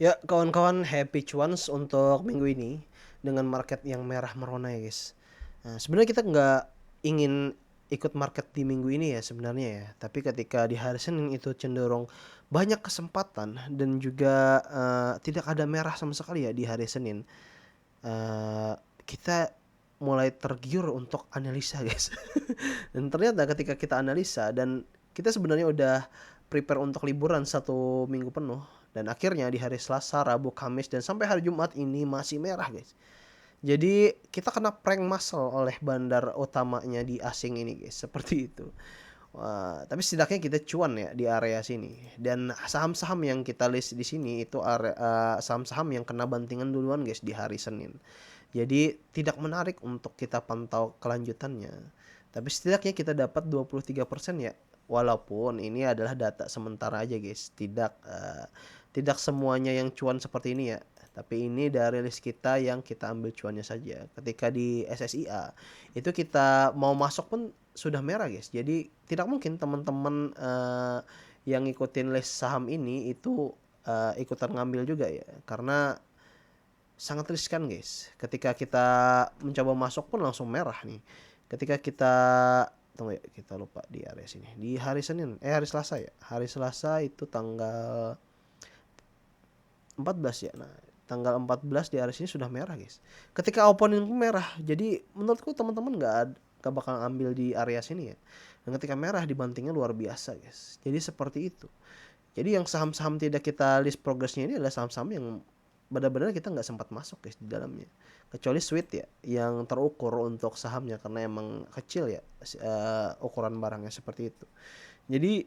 Ya, kawan-kawan, happy cuans untuk minggu ini dengan market yang merah merona ya, guys. Nah, sebenarnya kita nggak ingin ikut market di minggu ini ya sebenarnya ya. Tapi ketika di hari Senin itu cenderung banyak kesempatan dan juga tidak ada merah sama sekali ya di hari Senin. eh, Kita mulai tergiur untuk analisa, guys. Dan ternyata ketika kita analisa dan kita sebenarnya udah prepare untuk liburan 1 minggu penuh, dan akhirnya di hari Selasa, Rabu, Kamis, dan sampai hari Jumat ini masih merah, guys. Jadi kita kena prank massal oleh bandar utamanya di asing ini, guys. Seperti itu. Wah, tapi setidaknya kita cuan ya di area sini. Dan saham-saham yang kita list di sini itu saham-saham yang kena bantingan duluan, guys, di hari Senin. Jadi tidak menarik untuk kita pantau kelanjutannya. Tapi setidaknya kita dapat 23% ya. Walaupun ini adalah data sementara aja, guys. Tidak semuanya yang cuan seperti ini ya. Tapi ini dari list kita yang kita ambil cuannya saja. Ketika di SSIA itu kita mau masuk pun sudah merah, guys. Jadi tidak mungkin teman-teman yang ngikutin list saham ini itu ikutan ngambil juga ya. Karena sangat riskan, guys. Ketika kita mencoba masuk pun langsung merah nih. Ketika kita tunggu ya, kita lupa di area sini. Di hari Senin, hari Selasa ya. Hari Selasa itu tanggal 14 ya. Nah, tanggal 14 di area sini sudah merah, guys. Ketika opening merah, jadi menurutku teman-teman nggak bakal ambil di area sini ya. Dan ketika merah dibantingnya luar biasa, guys. Jadi seperti itu. Jadi yang saham-saham tidak kita list progresnya ini adalah saham-saham yang benar-benar kita nggak sempat masuk, guys, di dalamnya. Kecuali Sweet ya, yang terukur untuk sahamnya karena emang kecil ya ukuran barangnya seperti itu. Jadi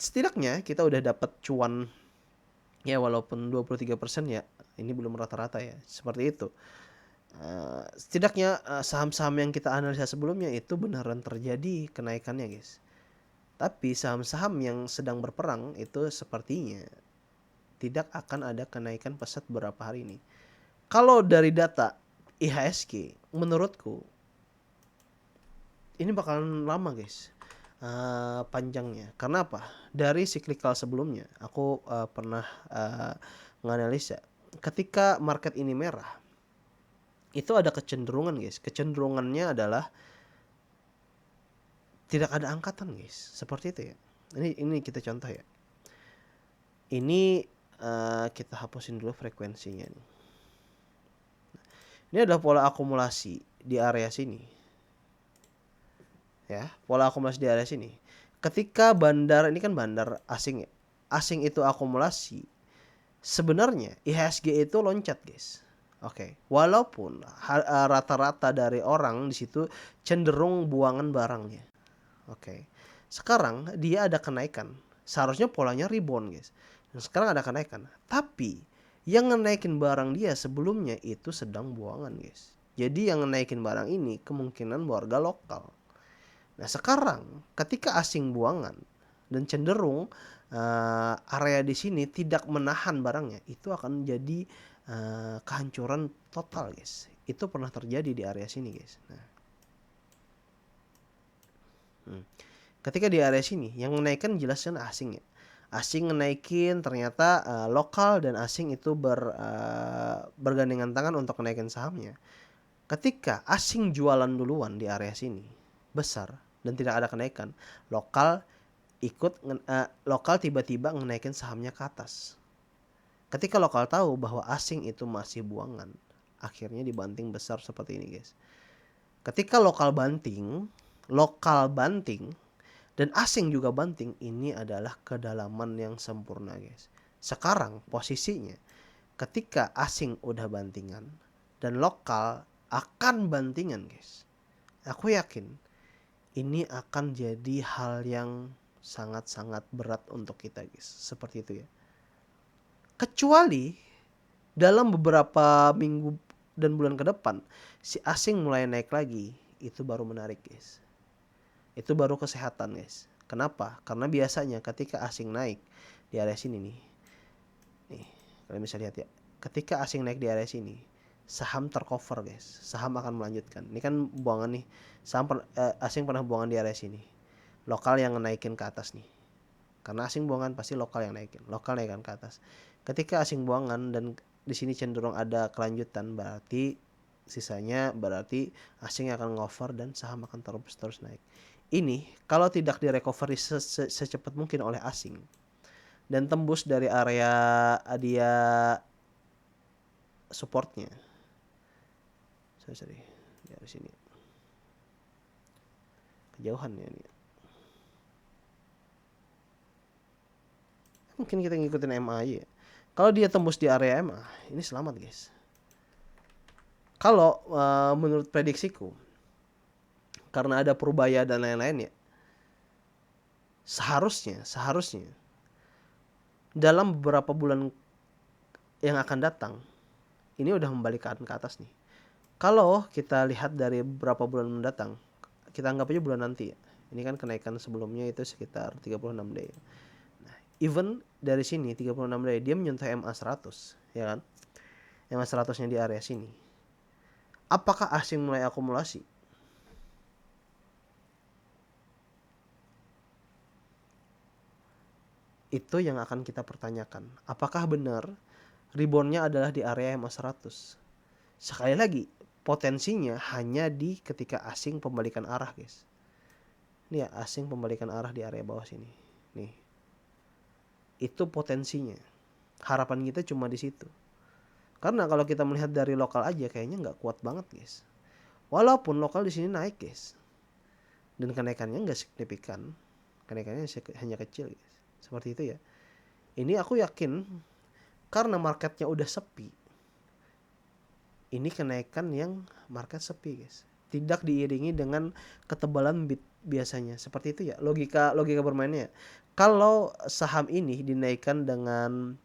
setidaknya kita udah dapat cuan ya walaupun 23% ya. Ini belum rata-rata ya, seperti itu. Setidaknya saham-saham yang kita analisa sebelumnya itu beneran terjadi kenaikannya, guys. Tapi saham-saham yang sedang berperang itu sepertinya tidak akan ada kenaikan pesat beberapa hari ini. Kalau dari data IHSG, menurutku ini bakalan lama, guys. Panjangnya. Karena apa? Dari cyclical sebelumnya, aku pernah menganalisa ketika market ini merah, itu ada kecenderungan, guys. Kecenderungannya adalah tidak ada angkatan, guys. Seperti itu ya. Ini kita contoh ya. Ini kita hapusin dulu frekuensinya nih. Ini adalah pola akumulasi di area sini. Ya, pola akumulasi di area sini. Ketika bandar ini kan bandar asing ya. Asing itu akumulasi. Sebenarnya IHSG itu loncat, guys. Oke, walaupun rata-rata dari orang di situ cenderung buangan barangnya. Oke. Sekarang dia ada kenaikan. Seharusnya polanya rebound, guys. Dan sekarang ada kenaikan. Tapi yang ngenaikin barang dia sebelumnya itu sedang buangan, guys. Jadi yang ngenaikin barang ini kemungkinan warga lokal. Nah, sekarang ketika asing buangan dan cenderung area di sini tidak menahan barangnya, itu akan jadi kehancuran total, guys. Itu pernah terjadi di area sini, guys. Nah, ketika di area sini yang menaikkan jelaskan asing ya. Asing ngenaikin ternyata lokal dan asing itu bergandengan tangan untuk kenaikan sahamnya. Ketika asing jualan duluan di area sini besar dan tidak ada kenaikan, lokal lokal tiba-tiba ngenaikin sahamnya ke atas. Ketika lokal tahu bahwa asing itu masih buangan, akhirnya dibanting besar seperti ini, guys. Ketika lokal banting dan asing juga banting, ini adalah kedalaman yang sempurna, guys. Sekarang posisinya ketika asing udah bantingan dan lokal akan bantingan, guys. Aku yakin ini akan jadi hal yang sangat-sangat berat untuk kita, guys. Seperti itu ya. Kecuali dalam beberapa minggu dan bulan ke depan si asing mulai naik lagi, itu baru menarik, guys. Itu baru kesehatan, guys. Kenapa? Karena biasanya ketika asing naik di area sini nih. Nih, kalian bisa lihat ya. Ketika asing naik di area sini, saham tercover, guys. Saham akan melanjutkan. Ini kan buangan nih. Asing pernah buangan di area sini. Lokal yang naikin ke atas nih. Karena asing buangan pasti lokal yang naikin, lokal naikkan ke atas. Ketika asing buangan dan di sini cenderung ada kelanjutan, berarti sisanya berarti asing akan ngover dan saham akan terus naik. Ini kalau tidak direcovery secepat mungkin oleh asing dan tembus dari area dia supportnya. Sorry, dari sini kejauhan ya ini. Mungkin kita ngikutin MA aja ya. Kalau dia tembus di area MA, ini selamat guys. Kalau menurut prediksiku, karena ada Purbaya dan lain-lain ya, seharusnya dalam beberapa bulan yang akan datang, ini udah membalikkan ke atas nih. Kalau kita lihat dari beberapa bulan mendatang, kita anggap aja bulan nanti ya. Ini kan kenaikan sebelumnya itu sekitar 36 day. Nah, even dari sini 36 day dia menyentuh MA 100, ya kan? MA 100-nya di area sini. Apakah asing mulai akumulasi? Itu yang akan kita pertanyakan. Apakah benar reboundnya adalah di area MA 100? Sekali lagi, potensinya hanya di ketika asing pembalikan arah guys. Ini ya, asing pembalikan arah di area bawah sini. Nih. Itu potensinya. Harapan kita cuma di situ. Karena kalau kita melihat dari lokal aja kayaknya nggak kuat banget guys. Walaupun lokal di sini naik guys. Dan kenaikannya nggak signifikan. Kenaikannya hanya kecil guys. Seperti itu ya. Ini aku yakin karena marketnya udah sepi. Ini kenaikan yang market sepi guys. Tidak diiringi dengan ketebalan bid biasanya. Seperti itu ya. Logika bermainnya. Kalau saham ini dinaikkan dengan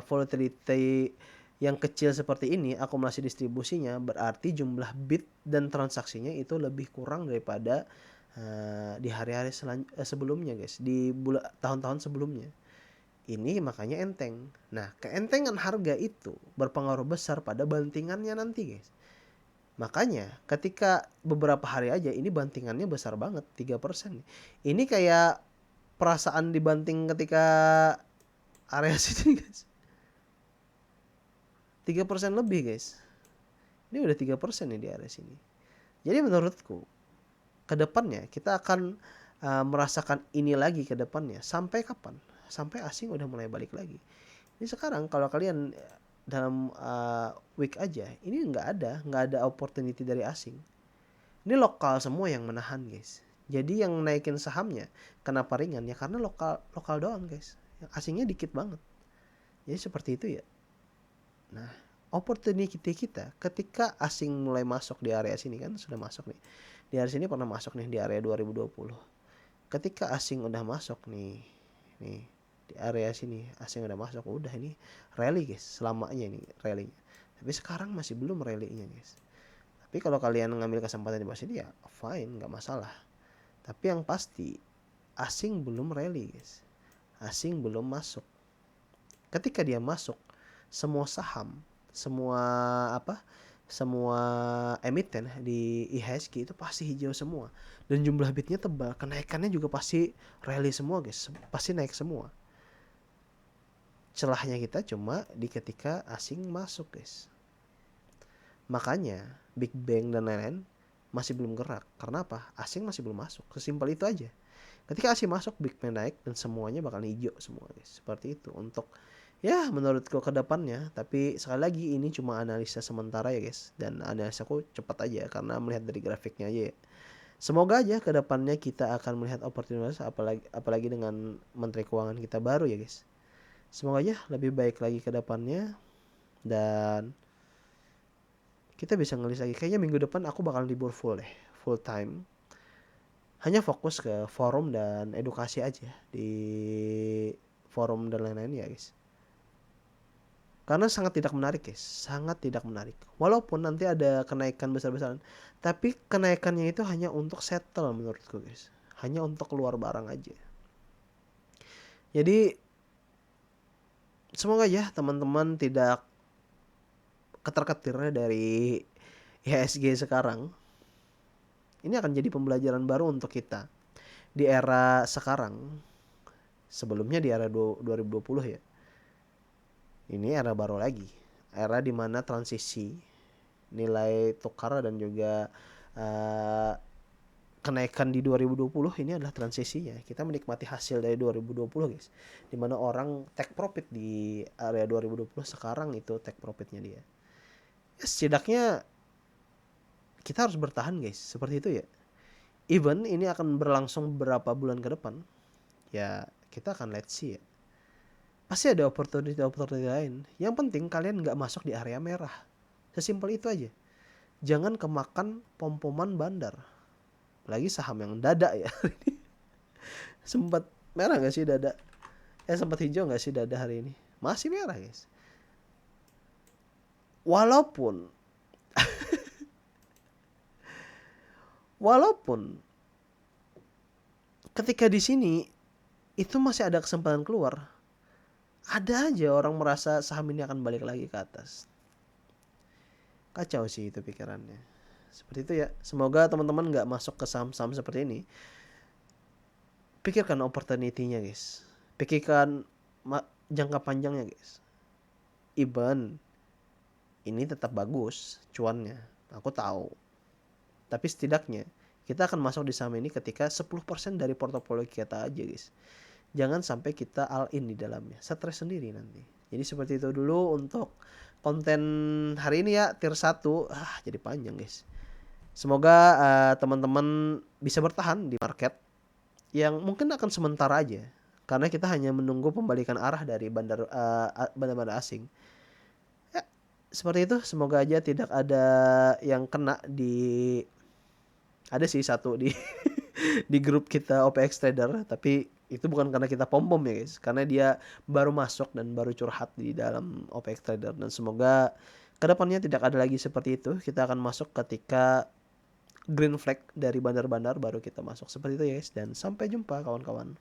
volatility yang kecil seperti ini, akumulasi distribusinya, berarti jumlah bid dan transaksinya itu lebih kurang daripada di hari-hari sebelumnya guys, di tahun-tahun sebelumnya. Ini makanya enteng. Nah, keentengan harga itu berpengaruh besar pada bantingannya nanti guys. Makanya ketika beberapa hari aja ini bantingannya besar banget, 3%. Ini kayak perasaan dibanting ketika area sini guys. 3% lebih guys. Ini udah 3% nih di area sini. Jadi menurutku kedepannya kita akan merasakan ini lagi ke depannya. Sampai kapan? Sampai asing udah mulai balik lagi. Ini sekarang kalau kalian dalam week aja, ini nggak ada opportunity dari asing. Ini lokal semua yang menahan guys. Jadi yang naikin sahamnya kenapa ringan ya karena lokal doang guys. Yang asingnya dikit banget. Jadi seperti itu ya. Nah, opportunity kita ketika asing mulai masuk di area sini kan sudah masuk nih. Di area sini pernah masuk nih di area 2020. Ketika asing udah masuk nih di area sini asing udah masuk, udah ini rally guys, selamanya ini rally-nya. Tapi sekarang masih belum rally-nya guys. Tapi kalau kalian ngambil kesempatan di bawah sini ya fine, nggak masalah. Tapi yang pasti asing belum rally guys. Asing belum masuk. Ketika dia masuk, semua saham, semua emiten di IHSG itu pasti hijau semua dan jumlah bitnya tebal, kenaikannya juga pasti rally semua guys, pasti naik semua. Celahnya kita cuma di ketika asing masuk guys. Makanya Big Bang dan lain-lain masih belum gerak. Karena apa? Asing masih belum masuk. Sesimpel itu aja. Ketika asing masuk, Big Bang naik dan semuanya bakal hijau semua guys. Seperti itu untuk ya menurutku ke depannya. Tapi sekali lagi ini cuma analisa sementara ya guys. Dan analisaku cepat aja karena melihat dari grafiknya aja ya. Semoga aja ke depannya kita akan melihat opportunitas apalagi dengan Menteri Keuangan kita baru ya guys. Semoga aja lebih baik lagi ke depannya dan kita bisa ngelis lagi. Kayaknya minggu depan aku bakal libur full time. Hanya fokus ke forum dan edukasi aja di forum dan lain-lain ya guys. Karena sangat tidak menarik guys, sangat tidak menarik. Walaupun nanti ada kenaikan besar-besaran, tapi kenaikannya itu hanya untuk settle menurutku guys. Hanya untuk keluar barang aja. Jadi semoga ya teman-teman tidak ketar-ketirnya dari IHSG sekarang. Ini akan jadi pembelajaran baru untuk kita di era sekarang. Sebelumnya di era 2020 ya. Ini era baru lagi. Era dimana transisi nilai tukar dan juga uh, kenaikan di 2020 ini adalah transisinya. Kita menikmati hasil dari 2020 guys. Dimana orang take profit di area 2020, sekarang itu take profitnya dia. Ya, setidaknya kita harus bertahan guys. Seperti itu ya. Even ini akan berlangsung beberapa bulan ke depan. Ya kita akan let's see ya. Pasti ada opportunity lain. Yang penting kalian nggak masuk di area merah. Sesimpel itu aja. Jangan kemakan pom-poman bandar. Lagi saham yang dada ya. Sempat merah nggak sih dada? Sempat hijau nggak sih dada hari ini? Masih merah guys. Walaupun ketika di sini itu masih ada kesempatan keluar, ada aja orang merasa saham ini akan balik lagi ke atas. Kacau sih itu pikirannya. Seperti itu ya. Semoga teman-teman nggak masuk ke saham-saham seperti ini. Pikirkan opportunity-nya guys. Pikirkan jangka panjangnya guys. Even ini tetap bagus cuannya, aku tahu. Tapi setidaknya kita akan masuk di saham ini ketika 10% dari portofolio kita aja guys. Jangan sampai kita all in di dalamnya. Stres sendiri nanti. Jadi seperti itu dulu untuk konten hari ini ya, tier 1. Jadi panjang guys. Semoga teman-teman bisa bertahan di market yang mungkin akan sementara aja. Karena kita hanya menunggu pembalikan arah dari bandar asing. Ya, seperti itu. Semoga aja tidak ada yang kena di... Ada sih satu di di grup kita OPX Trader, tapi itu bukan karena kita pom-pom ya guys, karena dia baru masuk dan baru curhat di dalam OPX Trader. Dan semoga kedepannya tidak ada lagi seperti itu. Kita akan masuk ketika green flag dari bandar-bandar baru kita masuk. Seperti itu ya guys, dan sampai jumpa kawan-kawan.